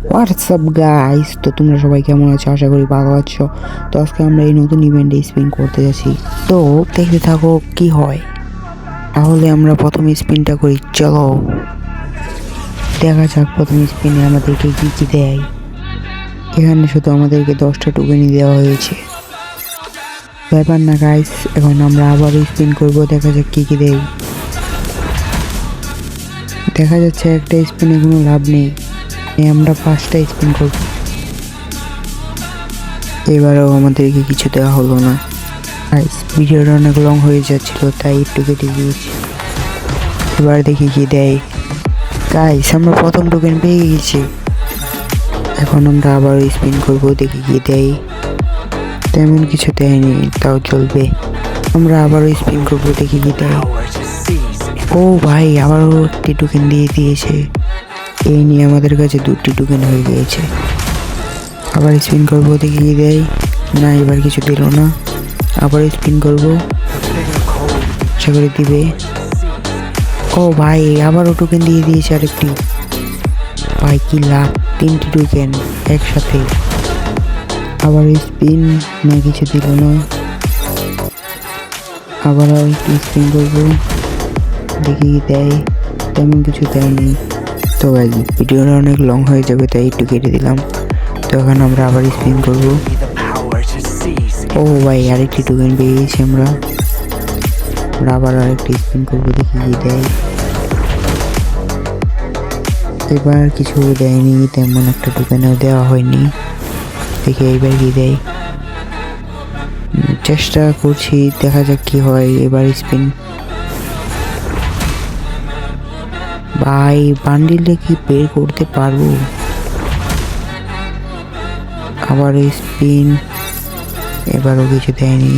WhatsApp guys, তো তোমরা সবাই কেমন আছো? আশা করি ভালো আছো। তো আজকে আমরা এই নতুন ইভেন্টে স্পিন করতে যাচ্ছি, তো দেখতে থাকো কি হয়। তাহলে আমরা প্রথম স্পিনটা করি, চলো দেখা যাক প্রথম স্পিনে আমাদেরকে কি কি দেয়। এখানে শুধু আমাদেরকে 10টা টোকেনই দেওয়া হয়েছে, ব্যাপার না গাইস। এখন আমরা আবার স্পিন করব, দেখা যাক কি কি দেয়। দেখা যাচ্ছে একটা স্পিনে কোনো লাভ নেই, আমরা 5টা স্পিন করব। এবারেও আমাদেরকে কিছু দেওয়া হলো না। ভিডিওটা অনেক লং হয়ে যাচ্ছিল, তাই একটু কেটে দিয়েছি। এবার দেখি কি দেয়। গাইস, আমরা প্রথম টোকেন পেয়ে গেছি। এখন আমরা আবার স্পিন করব, দেখি কি দেয়। তেমন কিছু দেয়নি, তাও চলবে। আমরা আবারও স্পিন করব, দেখি কি দেয়। ও ভাই, আবারও একটি টোকেন দিয়ে দিয়েছে। এই নিয়ে আমাদের কাছে 2টি টোকেন হয়ে গিয়েছে। আবার স্পিন করব, দেখি কি দেয়। না, এবার কিছু দিল না। আবার স্পিন করব, আশা করে দিবে। ও ভাই, আবারও টোকেন দিয়ে দিয়েছে আরেকটি। ভাই কি লাভ, 3টি টোকেন একসাথে। আবার স্পিন, না কিছু দিল না। আবার একটু স্পিন করব, দেখি কি দেয়। তেমন কিছু দেয়নি। তো গাইস, ভিডিওটা অনেক লং হয়ে যাবে, তাই একটু কেটে দিলাম। তো এখন আমরা আবার স্পিন করব। ও ভাই, আরেকটি টোকেন পেয়ে গেছি আমরা। আবার আরেকটি স্পিন করবো, দেখি কি দেয়। এবার কিছু দেয়নি, তেমন একটা টোকেনও দেওয়া হয়নি। দেখি এইবার কি দেয়। চেষ্টা করছি, দেখা যাক কি হয়। এবার স্পিন। ভাই, বান্ডিলটা কি বের করতে পারবো? আবার স্পিন, এবারও কিছু দেয়নি।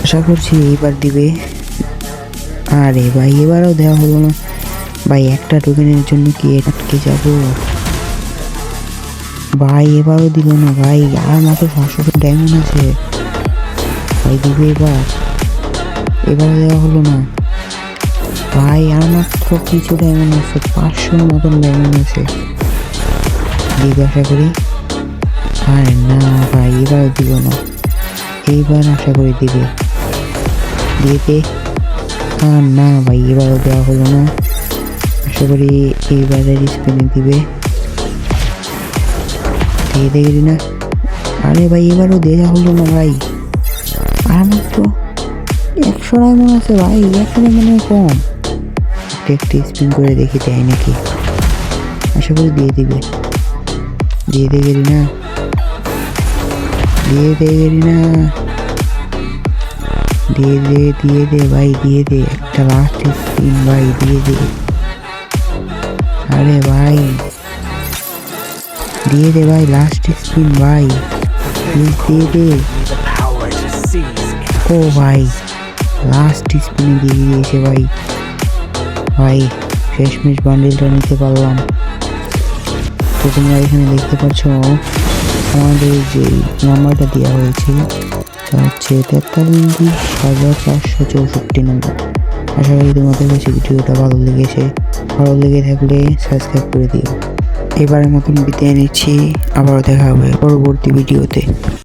আশা করছি এইবার দিবে। আরে ভাই, এবারও দেওয়া হলো না। ভাই, একটা টোকেনের জন্য কি আটকে যাব? ভাই, এবারও দিল না। ভাই, আর মাত্র 500 ডায়মন্ড আছে। ভাই দিবে এবার। এবারও দেওয়া হলো না। ভাই, আর মাত্র কিছু ডায়মন্ড আছে, 500 মতন ডায়মন্ড আছে। দিবে আশা করি। আরে না ভাই, এবারও দিল না। এইবার আশা করি দিবে। দিয়ে দে। আর না ভাই, এবারও দেওয়া হলো না। আশা করি এইবারের স্পিনে দিবে। দিয়ে দেখি না। আরে ভাই, এবারও দেওয়া হলো না ভাই। আর মাত্র 100 ডায়মন্ড আছে ভাই, 100 ডায়মন্ড কম। একটি স্পিন করে দেখি দেয় নাকি। আশা করি দিয়ে দিবে। দিয়ে দেখি না। দিয়ে দেখি না। দিয়ে দে ভাই, দিয়ে দে। একটা লাস্ট স্পিন ভাই, দিয়ে দে। আরে ভাই, দিয়ে দে ভাই, লাস্ট স্পিন ভাই, প্লিজ দিয়ে দে। ও ভাই, লাস্ট স্পিনে দিয়ে দিয়েছে ভাই। ভাই, শেষমেশ বান্ডিলটা নিতে পারলাম। তো তোমরা এখানে দেখতে পাচ্ছ আমাদের যে নাম্বারটা দেওয়া হয়েছে, তা হচ্ছে 43,464 নম্বর। আশা করি তোমাদের কাছে ভিডিওটা ভালো লেগেছে। ভালো লেগে থাকলে সাবস্ক্রাইব করে দিও। এবারের মতন বিদায় নিচ্ছি, আবারও দেখা হবে পরবর্তী ভিডিওতে।